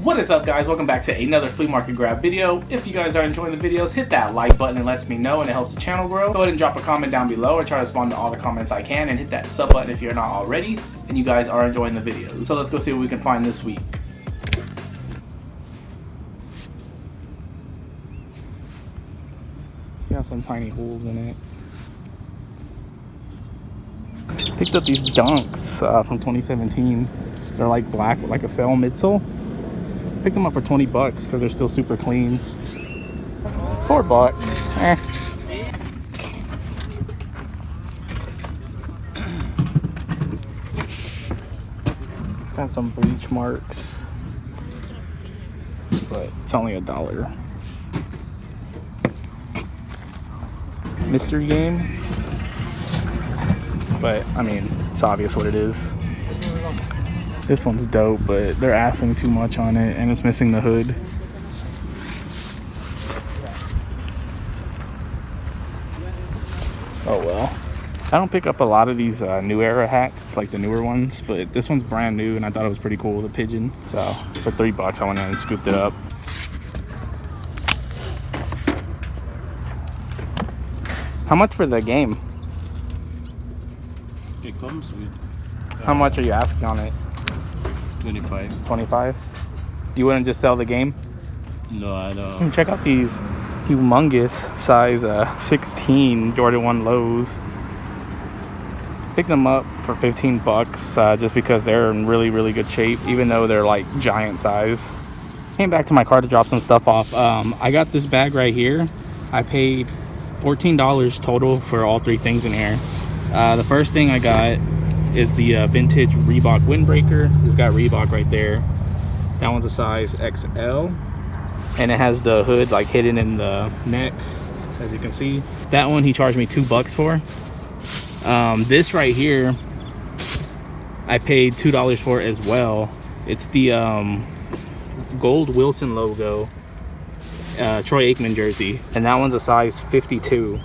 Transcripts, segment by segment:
What is up, guys? Welcome back to another flea market grab video. If you guys are enjoying the videos, hit that like button. It lets me know and it helps the channel grow. Go ahead and drop a comment down below. I try to respond to all the comments I can, and hit that sub button if you're not already and you guys are enjoying the videos. So let's go see what we can find this week. Got some tiny holes in it. Picked up these Dunks from 2017. They're like black with like a sail midsole. Picked them up for 20 bucks because they're still super clean. $4. It's got some bleach marks, but it's only $1. Mystery game, but I mean, it's obvious what it is. This one's dope, but they're asking too much on it and it's missing the hood. Oh well. I don't pick up a lot of these new era hats, like the newer ones, but this one's brand new and I thought it was pretty cool, the pigeon. So for $3 I went in and scooped it up. How much for the game? It comes with... How much are you asking on it? 25. 25? You wouldn't just sell the game? No, I don't. Check out these humongous size 16 Jordan 1 lows. Picked them up for 15 bucks just because they're in really good shape, even though they're like giant size. Came back to my car to drop some stuff off. I got this bag right here. I paid $14 total for all three things in here. The first thing I got is the vintage Reebok windbreaker. It's got Reebok right there. That one's a size XL, and it has the hood like hidden in the neck, as you can see. That one he charged me $2 for. This right here I paid $2 for as well. It's the gold Wilson logo Troy Aikman jersey, and that one's a size 52.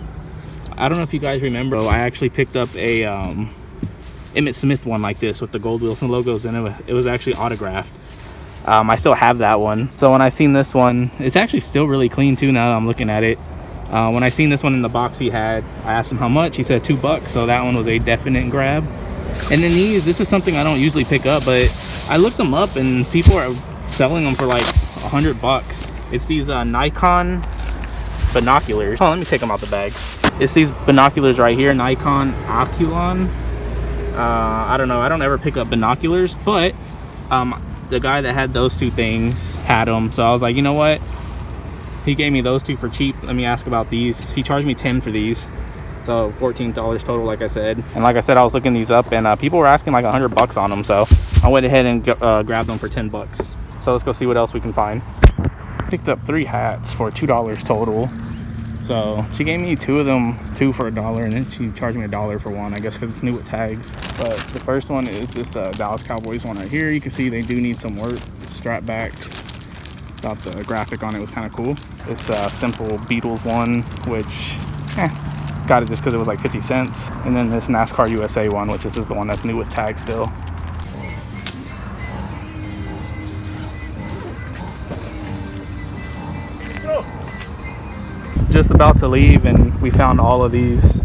I don't know if you guys remember, I actually picked up a Emmitt Smith one like this with the gold Wilson logos in it. It was actually autographed. I still have that one. So when I seen this one, it's actually still really clean too now that I'm looking at it. When I seen this one in the box he had, I asked him how much. He said $2, so that one was a definite grab. And then this is something I don't usually pick up, but I looked them up and people are selling them for like $100. It's these Nikon binoculars. Oh, let me take them out the bag. It's these binoculars right here, Nikon Oculon. I don't know, I don't ever pick up binoculars, but the guy that had those two things had them, so I was like, you know what, he gave me those two for cheap, let me ask about these. He charged me 10 for these, so $14 total, like I said. And like I said, I was looking these up and people were asking like $100 on them, so I went ahead and grabbed them for 10 bucks. So let's go see what else we can find. Picked up 3 hats for $2 total. So she gave me 2 of them, 2 for $1, and then she charged me $1 for one, I guess because it's new with tags. But the first one is this Dallas Cowboys one right here. You can see they do need some work. It's strapped back. Thought the graphic on it was kind of cool. It's a simple Beatles one, which got it just because it was like 50 cents. And then this NASCAR USA one, which is the one that's new with tags still. Just about to leave and we found all of these.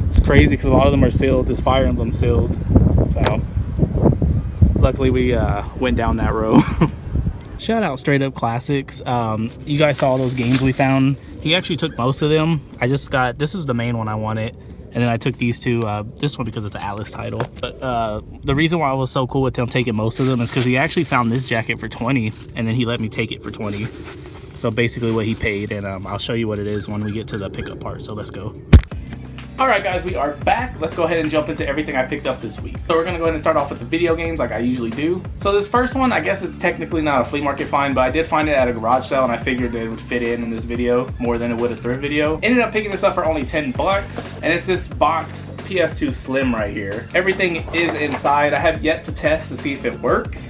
It's crazy because a lot of them are sealed. This Fire Emblem sealed, so luckily we went down that road. Shout out Straight Up Classics. You guys saw all those games we found. He actually took most of them. I just got, this is the main one I wanted, and then I took these two. This one because it's an Atlas title, but the reason why I was so cool with him taking most of them is because he actually found this jacket for 20 and then he let me take it for 20. So basically what he paid, and I'll show you what it is when we get to the pickup part, so let's go. Alright guys, we are back. Let's go ahead and jump into everything I picked up this week. So we're going to go ahead and start off with the video games like I usually do. So this first one, I guess it's technically not a flea market find, but I did find it at a garage sale and I figured it would fit in this video more than it would a thrift video. Ended up picking this up for only 10 bucks, and it's this boxed PS2 Slim right here. Everything is inside. I have yet to test to see if it works.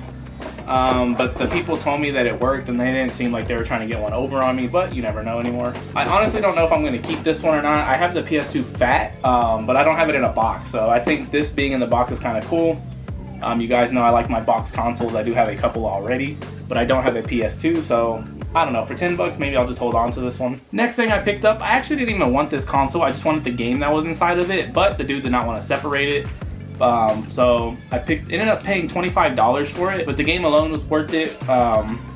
But the people told me that it worked and they didn't seem like they were trying to get one over on me, but you never know anymore. I honestly don't know if I'm going to keep this one or not. I have the PS2 Fat, but I don't have it in a box, so I think this being in the box is kind of cool. You guys know I like my box consoles. I do have a couple already, but I don't have a PS2, so I don't know, for 10 bucks, maybe I'll just hold on to this one. Next thing I picked up, I actually didn't even want this console. I just wanted the game that was inside of it, but the dude did not want to separate it. So I ended up paying $25 for it, but the game alone was worth it,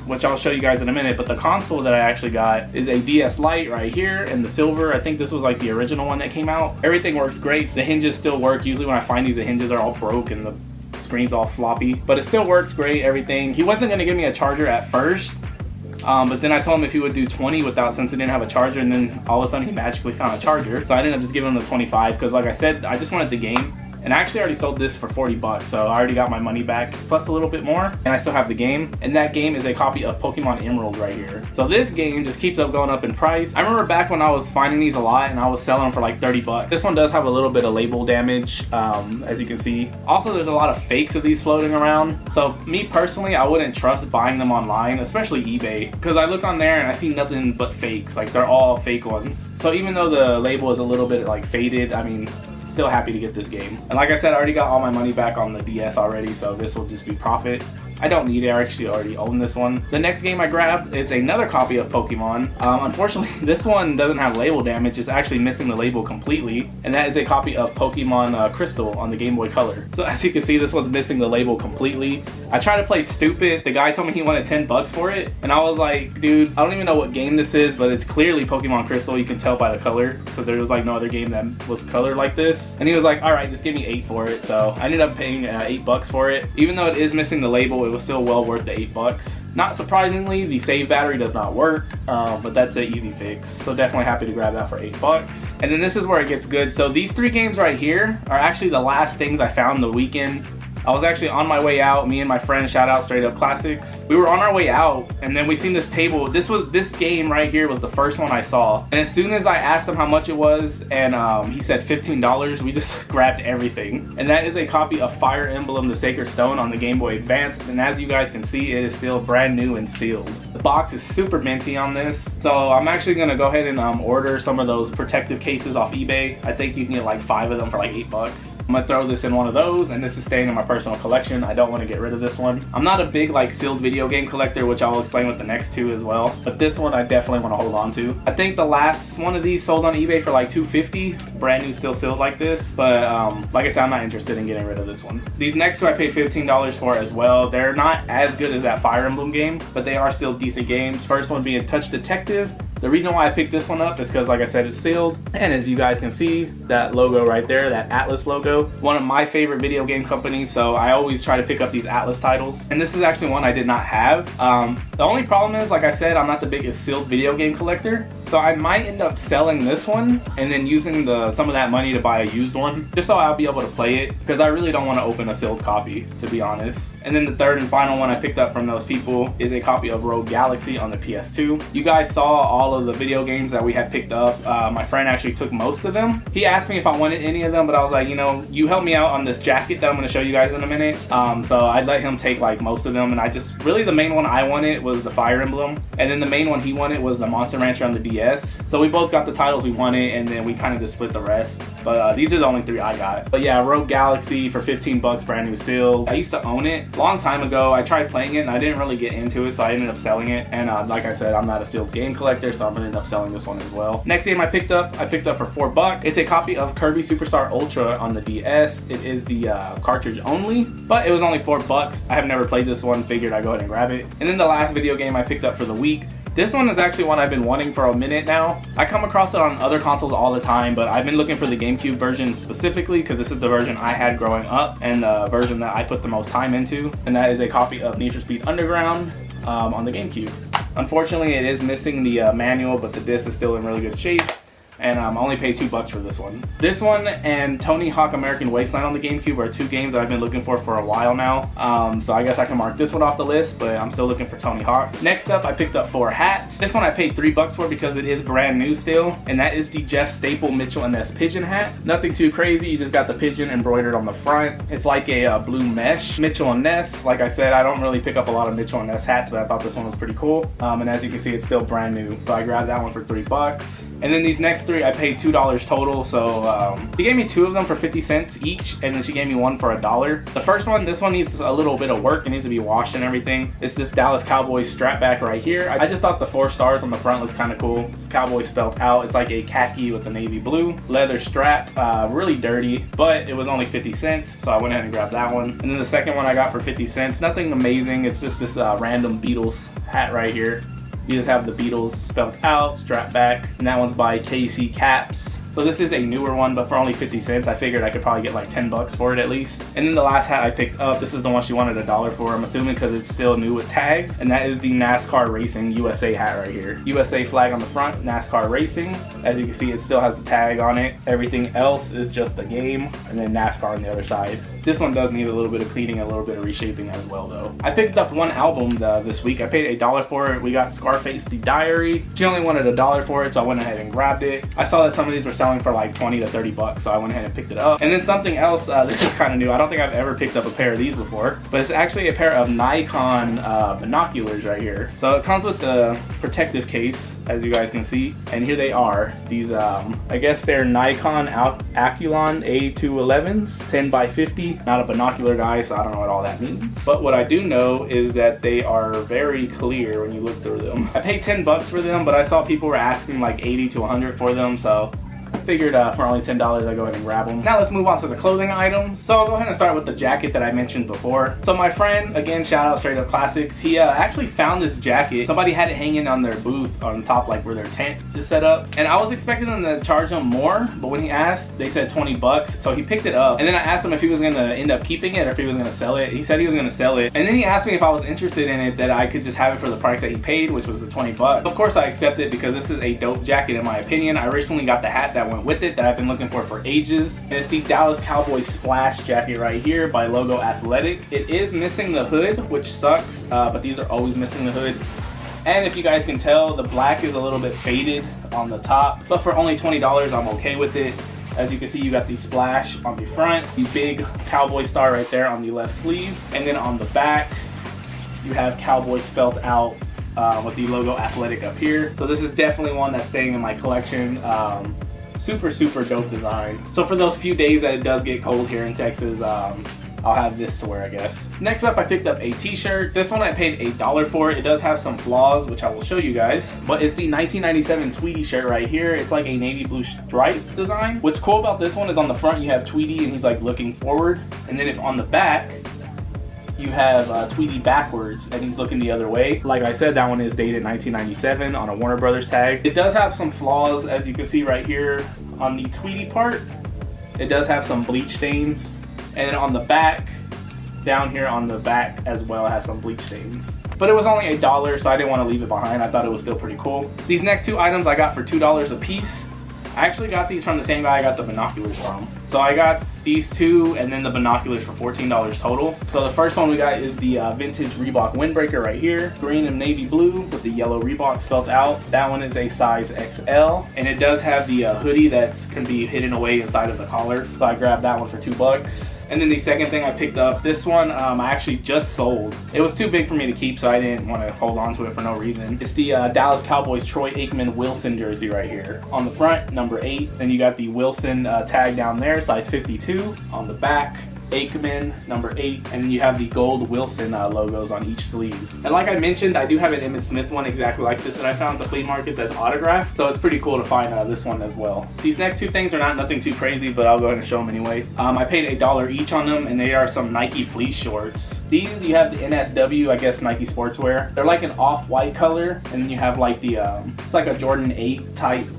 which I'll show you guys in a minute. But the console that I actually got is a DS Lite right here in the silver. I think this was like the original one that came out. Everything works great. The hinges still work. Usually when I find these, the hinges are all broke and the screen's all floppy, but it still works great, everything. He wasn't going to give me a charger at first, but then I told him if he would do 20 since he didn't have a charger, and then all of a sudden he magically found a charger. So I ended up just giving him the 25 because, like I said, I just wanted the game. And I actually already sold this for 40 bucks, so I already got my money back, plus a little bit more, and I still have the game. And that game is a copy of Pokemon Emerald right here. So this game just keeps up going up in price. I remember back when I was finding these a lot and I was selling them for like 30 bucks. This one does have a little bit of label damage, as you can see. Also, there's a lot of fakes of these floating around. So me personally, I wouldn't trust buying them online, especially eBay, because I look on there and I see nothing but fakes. Like, they're all fake ones. So even though the label is a little bit like faded, I mean, still happy to get this game. And like I said, I already got all my money back on the DS already, so this will just be profit. I don't need it. I actually already own this one. The next game I grabbed, it's another copy of Pokemon. Unfortunately, this one doesn't have label damage. It's actually missing the label completely, and that is a copy of Pokemon Crystal on the Game Boy Color. So as you can see, this one's missing the label completely. I tried to play stupid. The guy told me he wanted 10 bucks for it, and I was like, dude, I don't even know what game this is, but it's clearly Pokemon Crystal. You can tell by the color, because there was like no other game that was colored like this. And he was like, all right, just give me 8 for it. So I ended up paying 8 bucks for it. Even though it is missing the label, it was still well worth the 8 bucks. Not surprisingly, the save battery does not work, but that's an easy fix. So definitely happy to grab that for 8 bucks. And then this is where it gets good. So these 3 games right here are actually the last things I found the weekend. I was actually on my way out, me and my friend, shout out Straight Up Classics. We were on our way out, and then we seen this table. This game right here was the first one I saw. And as soon as I asked him how much it was, and he said $15, we just grabbed everything. And that is a copy of Fire Emblem The Sacred Stone on the Game Boy Advance. And as you guys can see, it is still brand new and sealed. The box is super minty on this. So I'm actually gonna go ahead and order some of those protective cases off eBay. I think you can get like 5 of them for like 8 bucks. I'm gonna throw this in one of those, and this is staying in my personal collection. I don't want to get rid of this one. I'm not a big like sealed video game collector, which I'll explain with the next 2 as well, but this one I definitely want to hold on to. I think the last one of these sold on eBay for like $250, brand new, still sealed like this, but like I said, I'm not interested in getting rid of this one. These next 2 I paid $15 for as well. They're not as good as that Fire Emblem game, but they are still decent games. First one being Touch Detective. The reason why I picked this one up is because, like I said, it's sealed, and as you guys can see, that logo right there, that Atlas logo, one of my favorite video game companies, so I always try to pick up these Atlas titles, and this is actually one I did not have. The only problem is, like I said, I'm not the biggest sealed video game collector, so I might end up selling this one and then using some of that money to buy a used one, just so I'll be able to play it, because I really don't want to open a sealed copy, to be honest. And then the third and final one I picked up from those people is a copy of Rogue Galaxy on the PS2. You guys saw all of the video games that we had picked up. My friend actually took most of them. He asked me if I wanted any of them, but I was like, you know, you helped me out on this jacket that I'm going to show you guys in a minute. So I'd let him take like most of them, and really the main one I wanted was the Fire Emblem, and then the main one he wanted was the Monster Rancher on the DS. So we both got the titles we wanted, and then we kind of just split the rest. But these are the only 3 I got. But yeah, Rogue Galaxy for 15 bucks, brand new sealed. I used to own it a long time ago. I tried playing it and I didn't really get into it, so I ended up selling it. And like I said, I'm not a sealed game collector, so I'm gonna end up selling this one as well. Next game I picked up for 4 bucks. It's a copy of Kirby Superstar Ultra on the DS. It is the cartridge only, but it was only 4 bucks. I have never played this one, figured I'd go ahead and grab it. And then the last video game I picked up for the week, this one is actually one I've been wanting for a minute now. I come across it on other consoles all the time, but I've been looking for the GameCube version specifically because this is the version I had growing up and the version that I put the most time into, and that is a copy of Need for Speed Underground on the GameCube. Unfortunately, it is missing the manual, but the disc is still in really good shape. And I only paid $2 for this one. This one and Tony Hawk American Wasteland on the GameCube are 2 games that I've been looking for a while now. So I guess I can mark this one off the list, but I'm still looking for Tony Hawk. Next up, I picked up 4 hats. This one I paid $3 for because it is brand new still, and that is the Jeff Staple Mitchell & Ness pigeon hat. Nothing too crazy, you just got the pigeon embroidered on the front. It's like a blue mesh. Mitchell & Ness, like I said, I don't really pick up a lot of Mitchell & Ness hats, but I thought this one was pretty cool. And as you can see, it's still brand new. So I grabbed that one for $3. And then these next three I paid $2 total. So she gave me 2 of them for 50 cents each, and then she gave me 1 for $1. The first one, this one needs a little bit of work. It needs to be washed and everything. It's this Dallas Cowboys strap back right here. I just thought the 4 stars on the front looked kind of cool. Cowboys spelled out. It's like a khaki with a navy blue leather strap. Really dirty, but it was only 50 cents, so I went ahead and grabbed that one. And then the second one I got for 50 cents. Nothing amazing. It's just this random Beatles hat right here. You just have the Beatles spelled out, strap back, and that one's by KC Caps. So this is a newer one, but for only 50 cents, I figured I could probably get like 10 bucks for it at least. And then the last hat I picked up, this is the one she wanted $1 for, I'm assuming because it's still new with tags, and that is the NASCAR Racing USA hat right here. USA flag on the front, NASCAR Racing. As you can see, it still has the tag on it. Everything else is just a game, and then NASCAR on the other side. This one does need a little bit of cleaning, a little bit of reshaping as well though. I picked up one album this week. I paid $1 for it. We got Scarface the Diary. She only wanted $1 for it, so I went ahead and grabbed it. I saw that some of these were selling for like 20 to 30 bucks, so I went ahead and picked it up. And then something else, this is kind of new. I don't think I've ever picked up a pair of these before, but it's actually a pair of Nikon binoculars right here. So it comes with the protective case, as you guys can see, and here they are. These I guess they're Nikon Aculon A211s, 10 by 50. Not a binocular guy, so I don't know what all that means, but what I do know is that they are very clear when you look through them. I paid 10 bucks for them, but I saw people were asking like 80 to 100 for them, so figured for only $10 I'd go ahead and grab them. Now let's move on to the clothing items. So I'll go ahead and start with the jacket that I mentioned before. So my friend, again, shout out Straight Up Classics, he actually found this jacket. Somebody had it hanging on their booth on top, like where their tent is set up. And I was expecting them to charge him more, but when he asked, they said 20 bucks. So he picked it up. And then I asked him if he was gonna end up keeping it or if he was gonna sell it. He said he was gonna sell it. And then he asked me if I was interested in it, that I could just have it for the price that he paid, which was the 20 bucks. Of course I accepted because this is a dope jacket in my opinion. I recently got the hat that went with it that I've been looking for ages. And it's the Dallas Cowboys Splash jacket right here by Logo Athletic. It is missing the hood, which sucks, but these are always missing the hood. And if you guys can tell, the black is a little bit faded on the top, but for only $20, I'm okay with it. As you can see, you got the splash on the front, the big Cowboy star right there on the left sleeve, and then on the back, you have Cowboy spelled out with the Logo Athletic up here. So this is definitely one that's staying in my collection. Super dope design. So for those few days that it does get cold here in Texas, I'll have this to wear, I guess. Next up, I picked up a t-shirt. This one I paid $1 for. It does have some flaws, which I will show you guys, but it's the 1997 Tweety shirt right here. It's like a navy blue stripe design. What's cool about this one is on the front you have Tweety and he's like looking forward, and then if on the back you have Tweety backwards and he's looking the other way. Like I said, that one is dated 1997 on a Warner Brothers tag. It does have some flaws, as you can see right here on the Tweety part. It does have some bleach stains, and then on the back, down here on the back as well, has some bleach stains. But it was only $1, so I didn't want to leave it behind. I thought it was still pretty cool. These next 2 items I got for $2 a piece. I actually got these from the same guy I got the binoculars from. So I got these 2 and then the binoculars for $14 total. So the first one we got is the vintage Reebok windbreaker right here. Green and navy blue with the yellow Reebok spelled out. That one is a size XL. And it does have the hoodie that can be hidden away inside of the collar. So I grabbed that one for $2. And then the second thing I picked up, this one I actually just sold. It was too big for me to keep, so I didn't want to hold on to it for no reason. It's the Dallas Cowboys Troy Aikman Wilson jersey right here. On the front, number 8. Then you got the Wilson tag down there, size 52. On the back, Aikman, number 8, and then you have the gold Wilson logos on each sleeve. And like I mentioned, I do have an Emmitt Smith one exactly like this that I found at the flea market that's autographed, so it's pretty cool to find this one as well. These next 2 things are nothing too crazy, but I'll go ahead and show them anyway. I paid $1 each on them, and they are some Nike fleece shorts. These, you have the NSW, I guess Nike sportswear. They're like an off-white color, and then you have like the, it's like a Jordan 8 type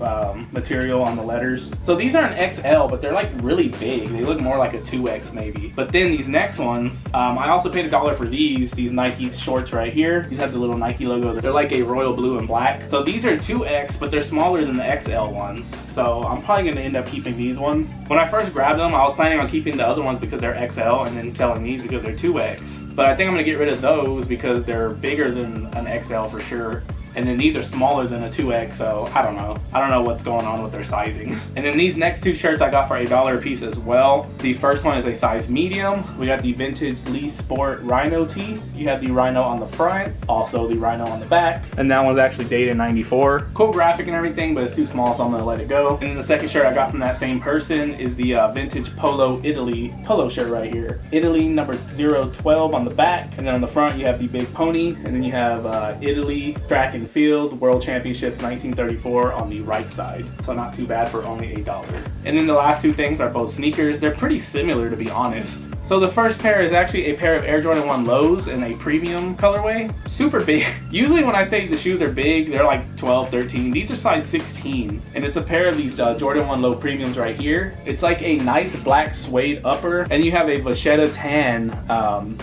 material on the letters. So these are an XL, but they're like really big. They look more like a 2X maybe. But then these next ones, I also paid $1 for these Nike shorts right here. These have the little Nike logo. They're like a royal blue and black. So these are 2X, but they're smaller than the XL ones. So I'm probably gonna end up keeping these ones. When I first grabbed them, I was planning on keeping the other ones because they're XL and then selling these because they're 2X. But I think I'm gonna get rid of those because they're bigger than an XL for sure. And then these are smaller than a 2X, so I don't know. I don't know what's going on with their sizing. And then these next two shirts I got for $1 a piece as well. The first one is a size medium. We got the vintage Lee Sport Rhino tee. You have the Rhino on the front, also the Rhino on the back. And that one's actually dated 94. Cool graphic and everything, but it's too small, so I'm gonna let it go. And then the second shirt I got from that same person is the vintage Polo Italy polo shirt right here. Italy number 012 on the back, and then on the front you have the big pony, and then you have Italy track and field world championships 1934 on the right side. So not too bad for only $1. And then the last two things are both sneakers. They're pretty similar, to be honest. So the first pair is actually a pair of Air Jordan 1 lows in a premium colorway. Super big. Usually when I say the shoes are big, they're like 12, 13. These are size 16. And it's a pair of these Jordan 1 low premiums right here. It's like a nice black suede upper. And you have a Vachetta tan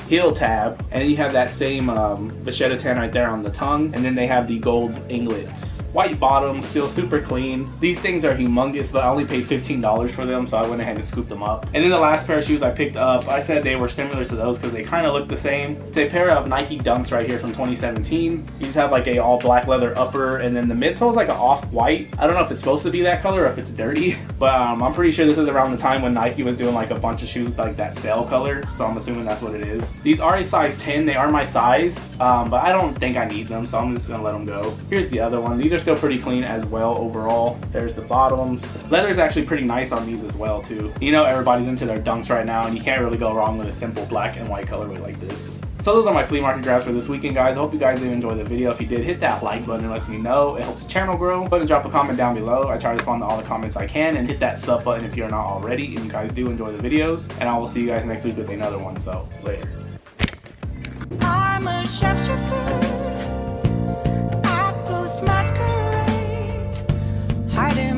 heel tab. And then you have that same Vachetta tan right there on the tongue. And then they have the gold inglets. White bottom, still super clean. These things are humongous, but I only paid $15 for them, so I went ahead and scooped them up. And then the last pair of shoes I picked up, I said they were similar to those because they kind of look the same. It's a pair of Nike Dunks right here from 2017. You just have like a all black leather upper, and then the midsole is like an off-white. I don't know if it's supposed to be that color or if it's dirty, but I'm pretty sure this is around the time when Nike was doing like a bunch of shoes like that sale color, so I'm assuming that's what it is. These are a size 10. They are my size, but I don't think I need them, so I'm just gonna let them go. Here's the other one. These are still pretty clean as well overall. There's the bottoms. Leather is actually pretty nice on these as well too. You know, everybody's into their Dunks right now, and you can't really go wrong with a simple black and white colorway like this. So those are my flea market grabs for this weekend, guys. I hope you guys did enjoy the video. If you did, hit that like button. It lets me know. It helps the channel grow. Go ahead and drop a comment down below. I try to respond to all the comments I can, and hit that sub button if you're not already and you guys do enjoy the videos. And I will see you guys next week with another one. So later. I'm a shapeshifter, I post masquerade, hiding